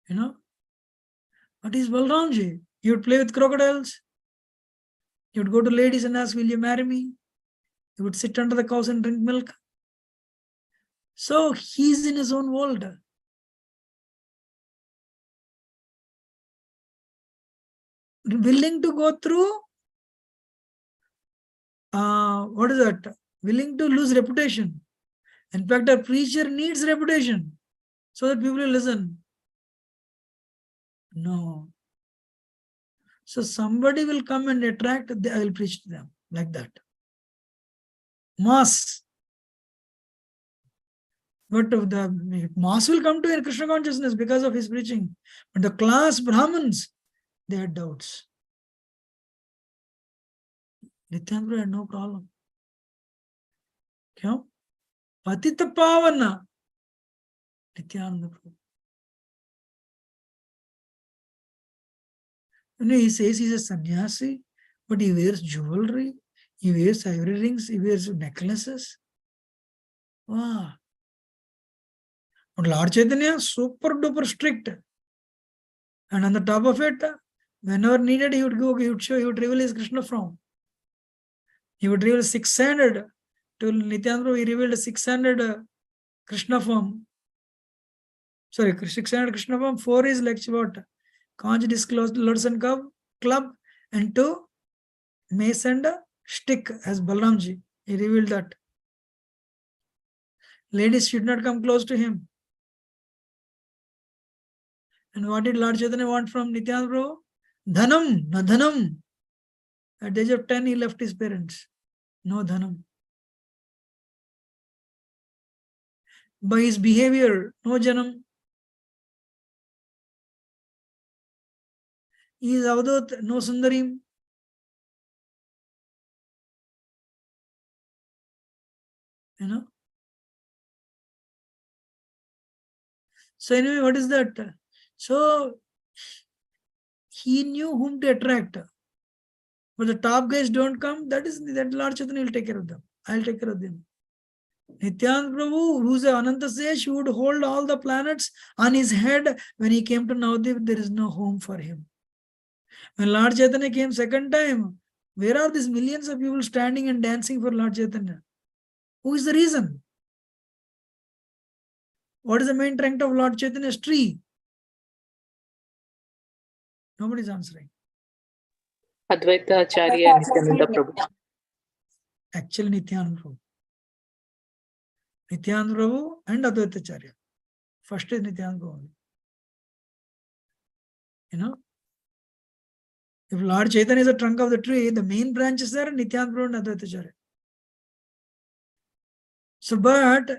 What is Balramji? He would play with crocodiles. He would go to ladies and ask, will you marry me? He would sit under the cows and drink milk. So he's in his own world. Willing to go through what is that? Willing to lose reputation. In fact, a preacher needs reputation so that people will listen. No. So somebody will come and attract, I will preach to them like that. Mass. But the mass will come to in Krishna consciousness because of his preaching. But the class Brahmins, they had doubts. Nityananda had no problem. Kyun? Patita Pavana. Nityananda Prabhu. He says he's a sannyasi, but he wears jewelry, he wears ivory rings, he wears necklaces. Wow. But Lord Chaitanya, super duper strict. And on the top of it, whenever needed, he would go, he would reveal his Krishna form. He would reveal 600. To Nityananda, he revealed a 600 Krishna form. Sorry, 600 Krishna form. 4 is like what? Conch disclosed Lords and Club, and 2 mace and stick as Balramji. He revealed that. Ladies should not come close to him. And what did Lord Chaitanya want from Nityananda Prabhu? Dhanam, na dhanam. At the age of 10, he left his parents. No dhanam. By his behavior, no janam. He is Avadut, no Sundarim. You know? So anyway, what is that? So he knew whom to attract. But the top guys don't come, that Lord Chaitanya will take care of them. I'll take care of them. Nityananda Prabhu, who's a Ananta Sesh, who would hold all the planets on his head, when he came to Navadvip, there is no home for him. When Lord Chaitanya came second time, where are these millions of people standing and dancing for Lord Chaitanya? Who is the reason? What is the main strength of Lord Chaitanya's tree? Nobody is answering. Advaita Acharya and Nityananda Prabhu. Actually, Nityananda Prabhu. Nityananda Prabhu and Advaita Acharya. First is Nityananda Prabhu. You know? If Lord Chaitanya is the trunk of the tree, the main branches are Nityananda Prabhu and Advaita Acharya. So, but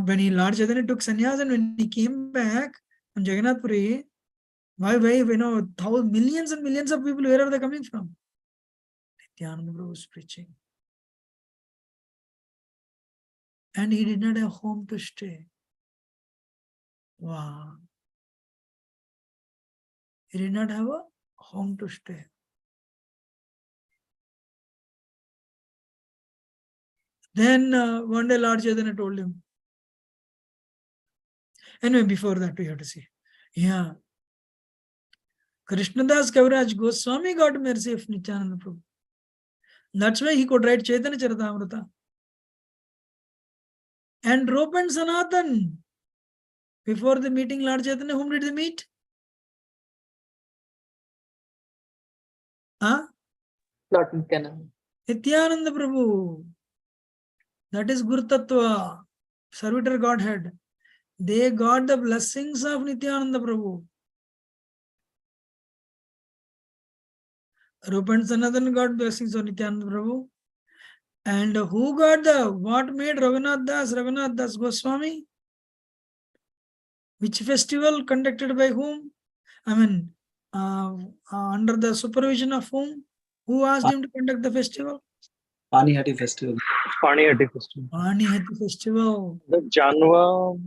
when Lord Chaitanya took sannyas and when he came back from Jagannath Puri, why, millions and millions of people, where are they coming from? Nityananda Prabhu was preaching. And he did not have home to stay. Wow. He did not have a home to stay. Then one day Lord Chaitanya told him. Anyway, before that we have to see. Yeah. Krishnadas Kaviraj Goswami got mercy of Nityananda Prabhu. That's why he could write Chaitanya Charitamrita. And Rope and Sanatan, before the meeting Lord Chaitanya, whom did they meet? Lord Nityananda. Nityananda Prabhu. That is Guru Tattva, Servitor Godhead. They got the blessings of Nityananda Prabhu. Rupa and Sanatan got blessings of Nityananda Prabhu. And who got what made Raghunath Das Goswami? Which festival conducted by whom? I mean, under the supervision of whom? Who asked him to conduct the festival? Panihati festival. Panihati festival. Panihati festival. The Janva,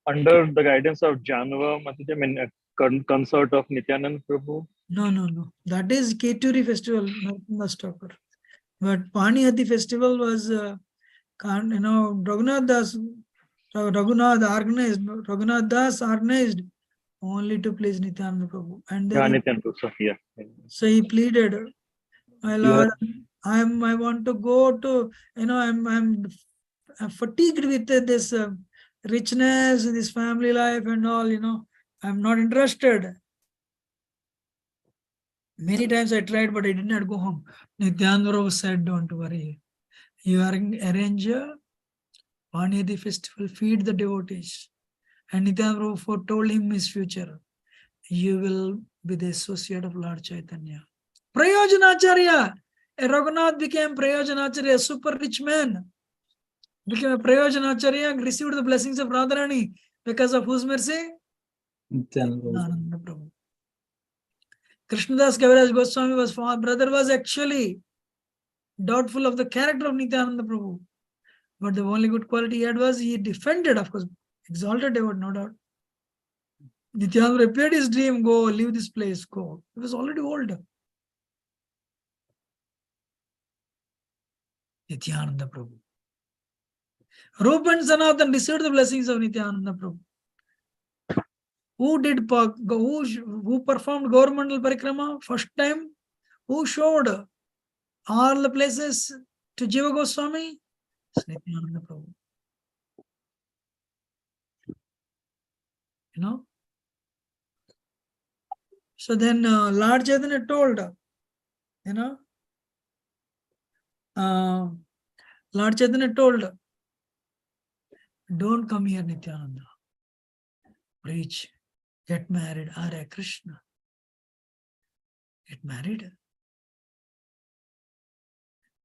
under the guidance of Janva, I mean, a consort of Nityananda Prabhu. No. That is Keturi festival, not Nastopper. But Panihati festival was, Raghunath Das organized only to please Nityananda Prabhu. And Nityananda Prabhu, yeah. So he pleaded, my Lord, I want to go to, I'm fatigued with this richness, this family life and all, I'm not interested. Many times I tried, but I did not go home. Nityananda Prabhu said, don't worry. You are arrange a Paniyadi festival, feed the devotees. And Nityananda Prabhu foretold him his future. You will be the associate of Lord Chaitanya. Prayojanacharya. Raghunath became Prayojanacharya, a super rich man. Became a Prayojanacharya and received the blessings of Radharani because of whose mercy? Nityananda Prabhu. Krishnadas Kaviraj Goswami was brother was actually doubtful of the character of Nityananda Prabhu. But the only good quality he had was he defended, of course, exalted devotee, no doubt. Nityananda appeared his dream, go, leave this place, go. He was already old. Nityananda Prabhu. Rupa and Sanatan received the blessings of Nityananda Prabhu. Who performed governmental parikrama first time? Who showed all the places to Jiva Goswami? Nityananda Prabhu. You know? So then Lord Chaitanya told, you know, Lord Chaitanya told, don't come here, Nityananda. Preach, get married, Hare Krishna. Get married.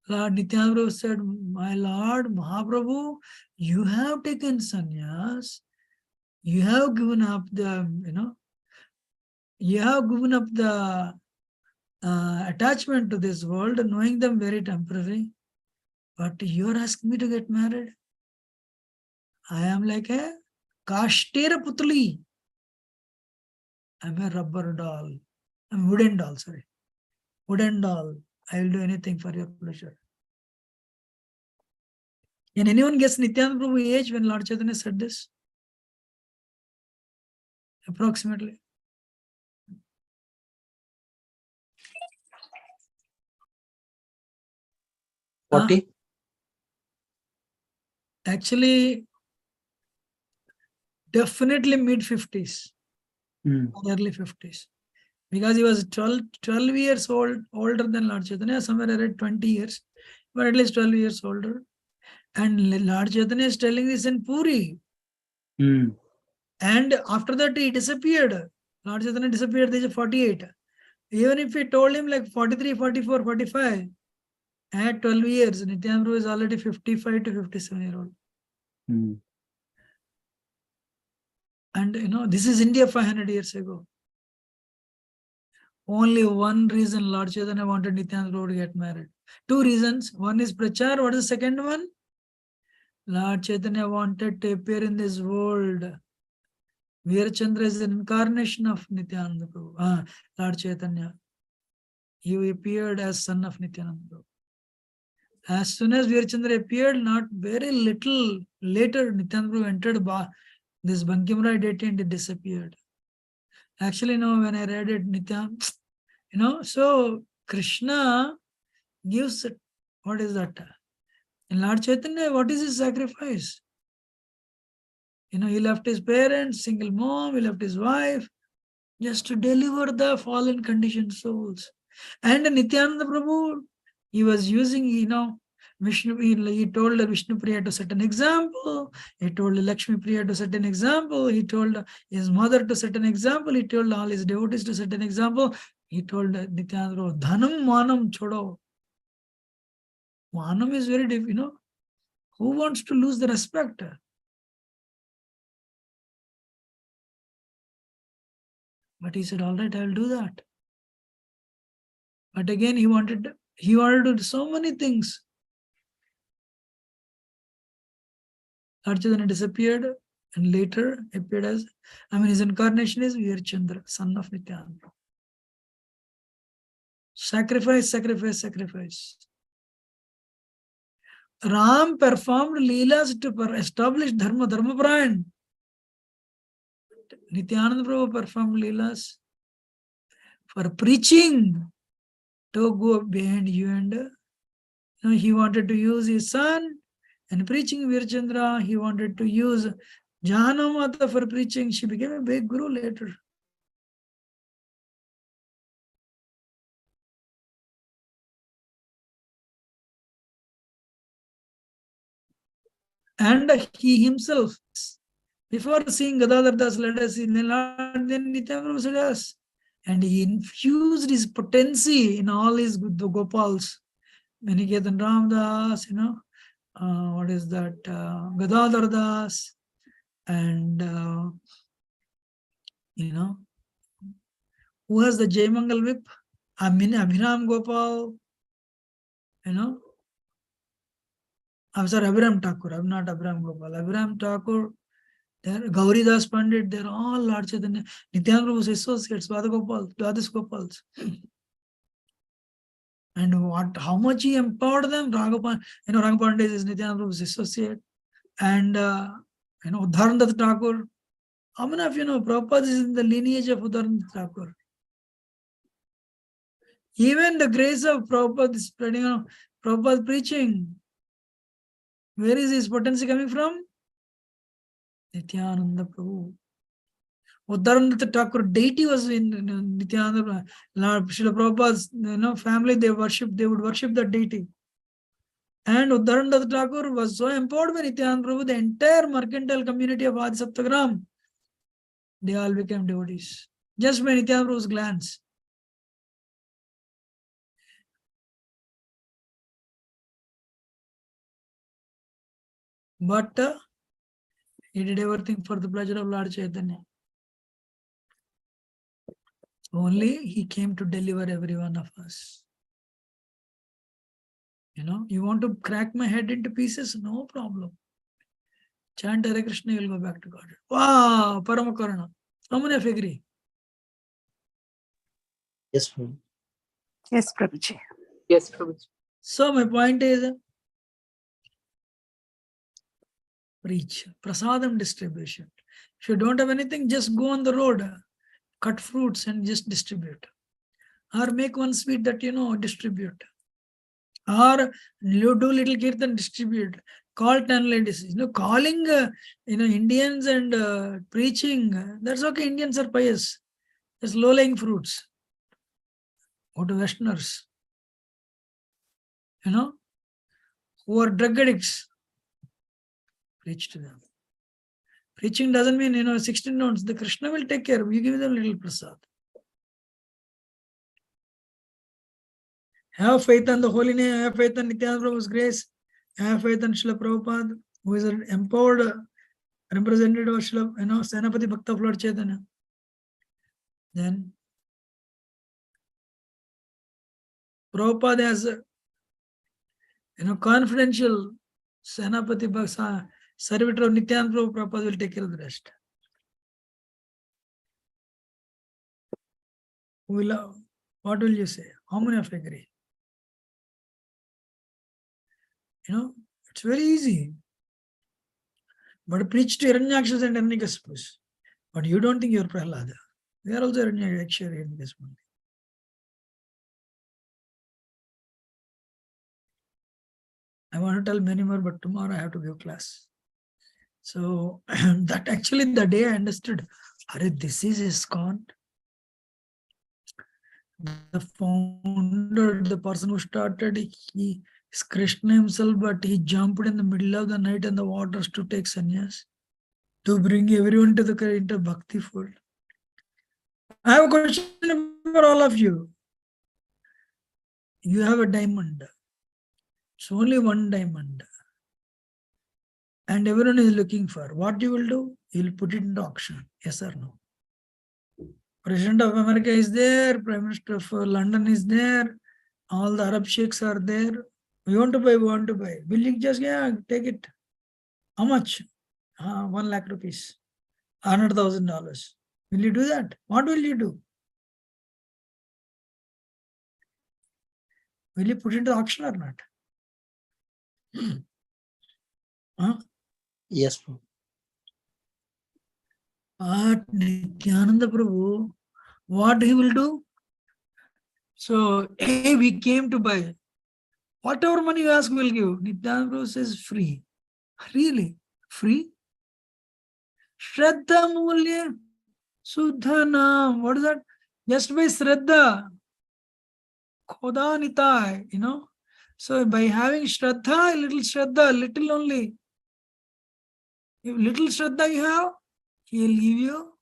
Lord Nityananda Prabhu said, my Lord Mahaprabhu, you have taken sannyas. You have given up the, you have given up the attachment to this world, knowing them very temporary. But you are asking me to get married. I am like a kashtera putli. I'm a rubber doll. I'm a wooden doll, sorry. Wooden doll. I will do anything for your pleasure. Can anyone guess Nityananda Prabhu's age when Lord Chaitanya said this? Approximately. Huh? 40? Actually, definitely mid-50s. Early 50s. Because he was 12 years old, older than Lord Chaitanya, somewhere around 20 years, but at least 12 years older. And Lord Chaitanya is telling this in Puri. And after that, he disappeared. Lord Chaitanya disappeared at the age of 48. Even if he told him like 43, 44, 45, at 12 years, Nityananda is already 55 to 57-year-old. And this is India 500 years ago. Only one reason Lord Chaitanya wanted Nityananda to get married. Two reasons. One is Prachar. What is the second one? Lord Chaitanya wanted to appear in this world. Veerachandra is an incarnation of Nityananda Prabhu. Lord Chaitanya. He appeared as son of Nityananda Prabhu. As soon as Veerachandra appeared, not very little later, Nityananda Prabhu entered this Bankimrai deity and it disappeared. Actually, no, when I read it, Nityananda, so Krishna gives, what is that? In Lord Chaitanya, what is his sacrifice? He left his parents, single mom, he left his wife, just to deliver the fallen conditioned souls. And Nityananda Prabhu, he was using, Vishnu, he told Vishnu Priya to set an example, he told Lakshmi Priya to set an example, he told his mother to set an example, he told all his devotees to set an example, he told Nityananda Prabhu, Dhanam Manam Chodo. Manam is very deep, who wants to lose the respect? But he said, all right, I will do that. But again, he wanted to do so many things. Lord Chaitanya disappeared and later appeared as, his incarnation is Veerachandra, son of Nityananda. Sacrifice, sacrifice, sacrifice. Ram performed leelas to establish Dharma Prayan. Nityananda Prabhu performed leelas for preaching, to go behind you, and he wanted to use his son and preaching Veerachandra. He wanted to use Jahanamata for preaching. She became a big guru later. And he himself, before seeing Gadadhar Das, let us see, then Nityananda Prabhu said yes. And he infused his potency in all his Gopals. Manikethan Ramdas, what is that? Gadadhar Das, and who has the Jaimangal whip? Abhinam Gopal, I'm sorry, Abhiram Thakur. I'm not Abhiram Gopal. Abhiram Thakur, Gauri Das Pandit, they're all Lord Chaitanya. Nityananda Prabhu's associates, Dwadis Gopals. And how much he empowered them? Ranga Pandit is Nityananda Prabhu's associate. And Udharandat Thakur. How many of you know Prabhupada is in the lineage of Udharandat Thakur? Even the grace of Prabhupada is spreading, Prabhupada preaching. Where is his potency coming from? Nityananda Prabhu. Udharandat Thakur deity was in Nityananda. Srila Prabhupada's family, they would worship that deity. And Udharandat Thakur was so empowered by Nityananda Prabhu, the entire mercantile community of Adi Saptagram, they all became devotees. Just by Nityananda Prabhu's glance. But he did everything for the pleasure of Lord Chaitanya. Only he came to deliver every one of us. You want to crack my head into pieces? No problem. Chant Hare Krishna, you will go back to God. Wow, Paramakarana. How many of you agree? Yes, Prabhu. Yes, Prabhuji. Yes, Prabhuji. So my point is, preach, prasadam distribution. If you don't have anything, just go on the road, cut fruits and just distribute. Or make one sweet that distribute. Or you do little kirtan, distribute. Call 10 ladies. Calling Indians and preaching, that's okay. Indians are pious. There's low-lying fruits. Go to Westerners. Who are drug addicts. Preach to them. Preaching doesn't mean, 16 notes. The Krishna will take care of you. Give them a little prasad. Have faith in the holy name. Have faith in Nityananda Prabhu's grace. Have faith in Srila Prabhupada, who is an empowered representative of Srila, Senapati Bhakta of Lord Chaitanya. Then Prabhupada has confidential Senapati Bhakta servitor of Nityananda Prabhu. Prabhupada will take care of the rest. What will you say? How many of you agree? It's very easy. But preach to Hiranyakshas and Hiranyakasipus. But you don't think you're Prahlada. They are also Hiranyakasipus. I want to tell many more, but tomorrow I have to give class. So that actually the day I understood, this is ISKCON. The founder, the person who started, he is Krishna himself, but he jumped in the middle of the night in the waters to take sannyas, to bring everyone to the into bhakti fold. I have a question for all of you. You have a diamond. It's only one diamond. And everyone is looking for. What you will do? You will put it into auction. Yes or no? President of America is there. Prime Minister of London is there. All the Arab sheikhs are there. We want to buy, we want to buy. Will you just take it? How much? 1 lakh rupees. $100,000. Will you do that? What will you do? Will you put it into auction or not? Yes, Prabhu. But Nityananda Prabhu, what he will do? So, we came to buy. Whatever money you ask, we'll give. Nityananda Prabhu says free. Really? Free? Shraddha Mulya Sudhanam. What is that? Just by Shraddha. Khoda Nitai, So by having Shraddha, little only, If little Shraddha you have, he will give you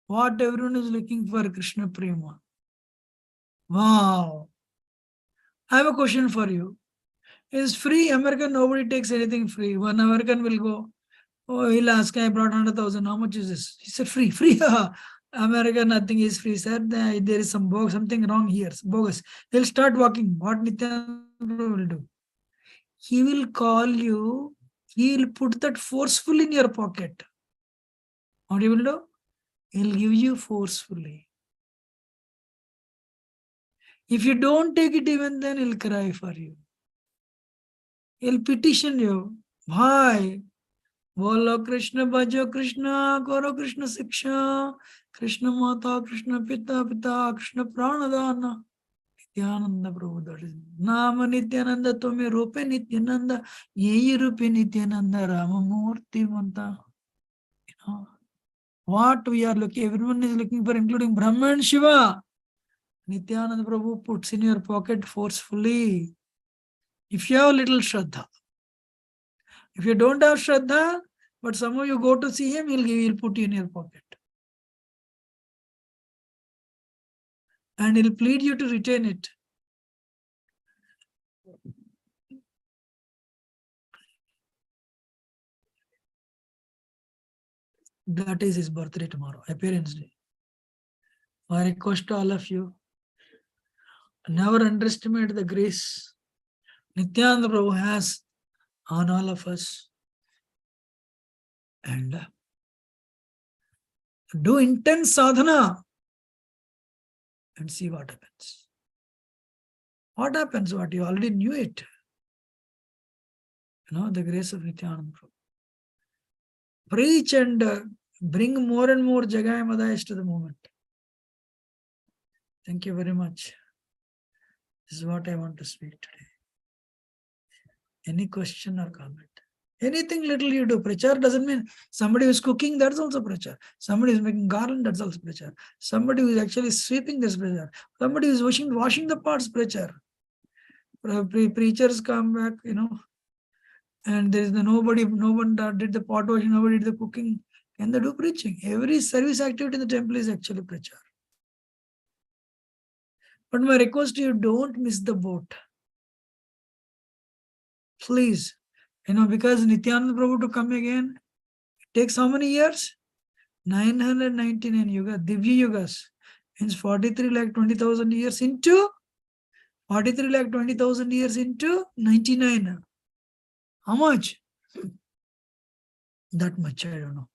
what everyone is looking for, Krishna Prema. Wow. I have a question for you. Is free American? Nobody takes anything free. One American will go, oh, he'll ask, I brought 100,000. How much is this? He said, free, free. American, nothing is free. Said there is something wrong here. Bogus. He'll start walking. What Nityananda will do? He will call you. He will put that forcefully in your pocket. What he will do? He'll give you forcefully. If you don't take it even then, he'll cry for you. He'll petition you. Why? Bolo Krishna Bhajo Krishna, Goro Krishna Siksha, Krishna Mata, Krishna Pita, Pita, Krishna Pranadana. Nityananda Prabhu, that is Nama Nityananda, Tome Rupe Nityananda, Yeyi Rupe Nityananda, Rama Murti Manta. You know, what we are looking, everyone is looking for, including Brahma and Shiva. Nityananda Prabhu puts in your pocket forcefully. If you have a little Shraddha. If you don't have Shraddha, but somehow you go to see him, he'll put you in your pocket. And he'll plead you to retain it. That is his birthday tomorrow, appearance day. I request to all of you, never underestimate the grace Nityananda Prabhu has on all of us. And do intense sadhana and see what happens. What happens? What? You already knew it. You know, the grace of Nityananda Prabhu. Preach and bring more and more Jagaya Madayas to the movement. Thank you very much. This is what I want to speak today. Any question or comment? Anything little you do. Prachar doesn't mean somebody who is cooking, that's also prachar. Somebody who is making garland, that's also prachar. Somebody who is actually sweeping, this prachar. Somebody who is washing the pots, prachar. Preachers come back, you know, and there is no one did the pot washing, nobody did the cooking. Can they do preaching? Every service activity in the temple is actually prachar. But my request to you, don't miss the boat. Please. You know, because Nityananda Prabhu to come again, it takes how many years? 999 yuga, Divya yugas. Means 43 lakh 20,000 years into 43 lakh 20,000 years into 99. How much? That much, I don't know.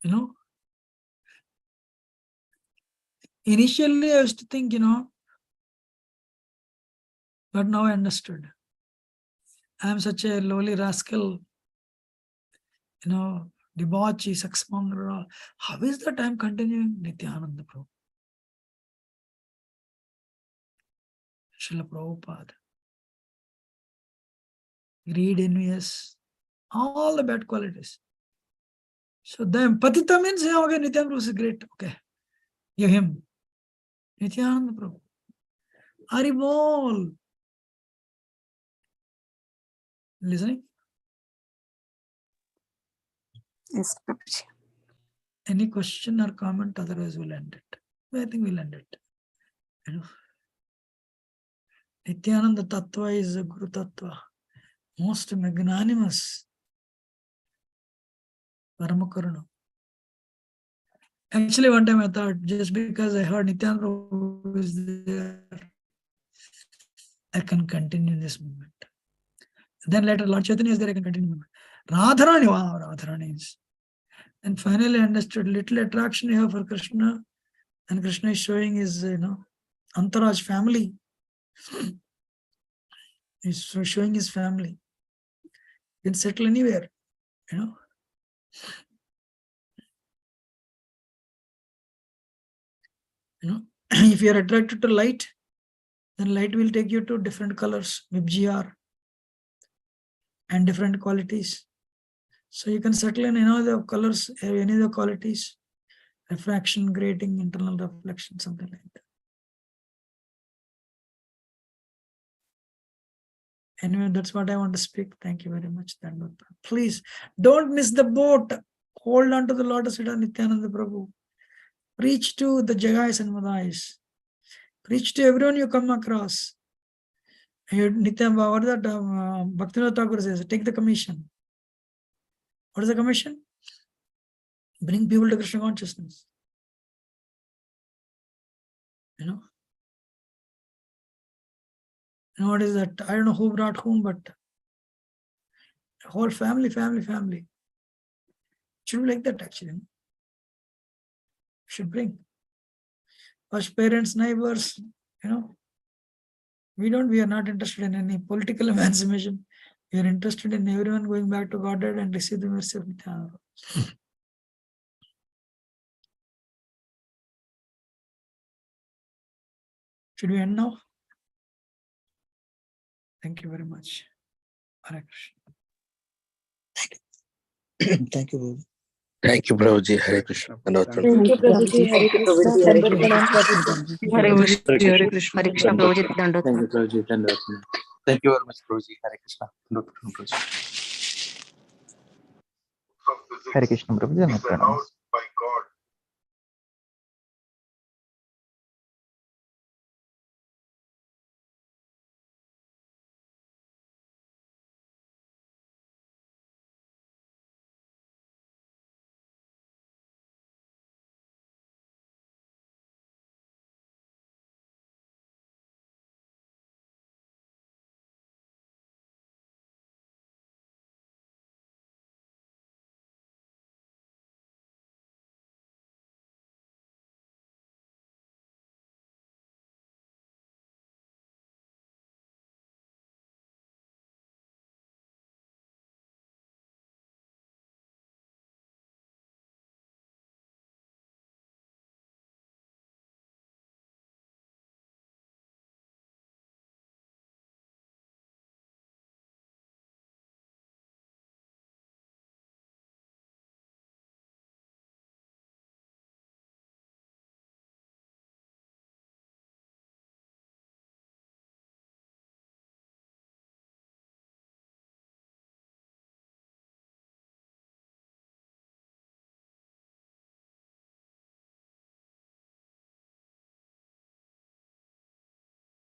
You know, initially I used to think, you know, but now I understood. I am such a lowly rascal, you know, debauchee, sexmonger. How is that I am continuing? Nityananda Prabhu. Srila Prabhupada. Greed, envious, all the bad qualities. So then Patita means, yeah, okay, Nityananda Prabhu is great. Okay. Give him. Nityananda Prabhu. Haribol. Listening? Yes, Prabhuji. Any question or comment? Otherwise we'll end it. I think we'll end it. You know. Nityananda Tattva is a Guru Tattva. Most magnanimous. Paramakaruna. Actually, one time I thought, just because I heard Nityananda Prabhu is there, I can continue this movement. Then later, Lord Chaitanya is there, I can continue the movement. Radharani, wow, Radharani is. And finally I understood little attraction you have for Krishna, and Krishna is showing his, you know, Antaraj family. He's showing his family. You can settle anywhere, you know. You know, if you are attracted to light, then light will take you to different colors, VibGR, and different qualities. So you can settle in any of the colors, any of the qualities, refraction, grating, internal reflection, something like that. Anyway, that's what I want to speak. Thank you very much. Please don't miss the boat. Hold on to the lotus feet of Nityananda Prabhu. Preach to the Jagais and Madais. Preach to everyone you come across. Nityananda, what is that? Bhaktivinoda Thakur says, take the commission. What is the commission? Bring people to Krishna consciousness. You know? And what is that? I don't know who brought whom, but whole family. Should be like that actually. Should bring. First parents, neighbors, you know. We are not interested in any political emancipation. We are interested in everyone going back to Godhead and receive the mercy of Nityananda. Should we end now? Thank you very much. Hare Krishna. Thank you, Babu. Thank you, Prabhuji. Hare Krishna. Thank you, Prabhuji. Hare Krishna. Dandavat Prabhuji. Hare Krishna. Hare Krishna. Hare Krishna. Prabhuji. Dandavat. Thank you, Prabhuji. Thank you very much, Prabhuji. Hare Krishna. Hare Krishna, Prabhuji. Pranam.